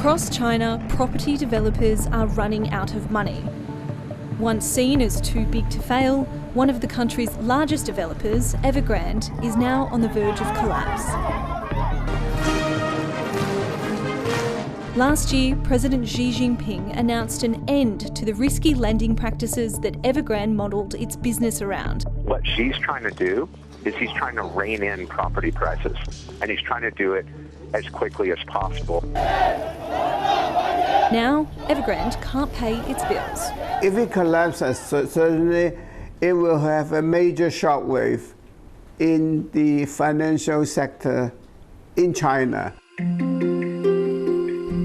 Across China, property developers are running out of money. Once seen as too big to fail, one of the country's largest developers, Evergrande, is now on the verge of collapse. Last year, President Xi Jinping announced an end to the risky lending practices that Evergrande modelled its business around. What Xi's trying to do is he's trying to rein in property prices, and he's trying to do it as quickly as possible. Now, Evergrande can't pay its bills. If it collapses, certainly it will have a major shockwave in the financial sector in China.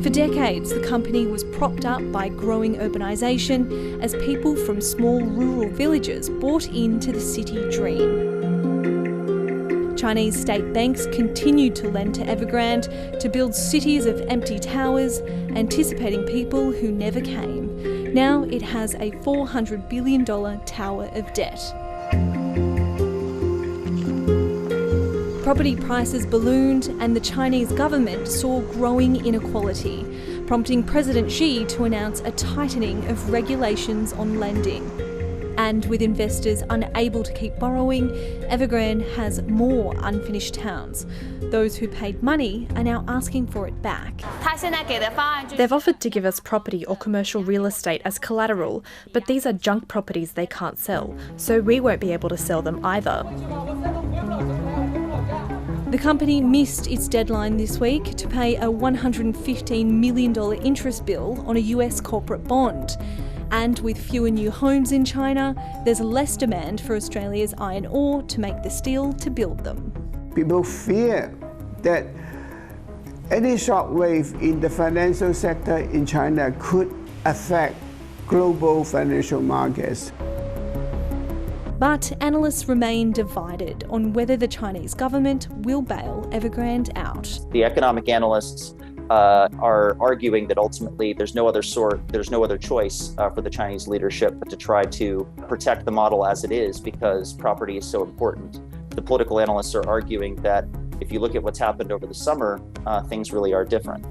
For decades, the company was propped up by growing urbanisation as people from small rural villages bought into the city dream. Chinese state banks continued to lend to Evergrande to build cities of empty towers, anticipating people who never came. Now it has a $400 billion tower of debt. Property prices ballooned and the Chinese government saw growing inequality, prompting President Xi to announce a tightening of regulations on lending. And with investors unable to keep borrowing, Evergrande has more unfinished towns. Those who paid money are now asking for it back. They've offered to give us property or commercial real estate as collateral, but these are junk properties they can't sell, so we won't be able to sell them either. The company missed its deadline this week to pay a $115 million interest bill on a US corporate bond. And with fewer new homes in China, there's less demand for Australia's iron ore to make the steel to build them. People fear that any shockwave in the financial sector in China could affect global financial markets. But analysts remain divided on whether the Chinese government will bail Evergrande out. The economic analysts are arguing that ultimately there's no other choice for the Chinese leadership but to try to protect the model as it is because property is so important. The political analysts are arguing that if you look at what's happened over the summer, things really are different.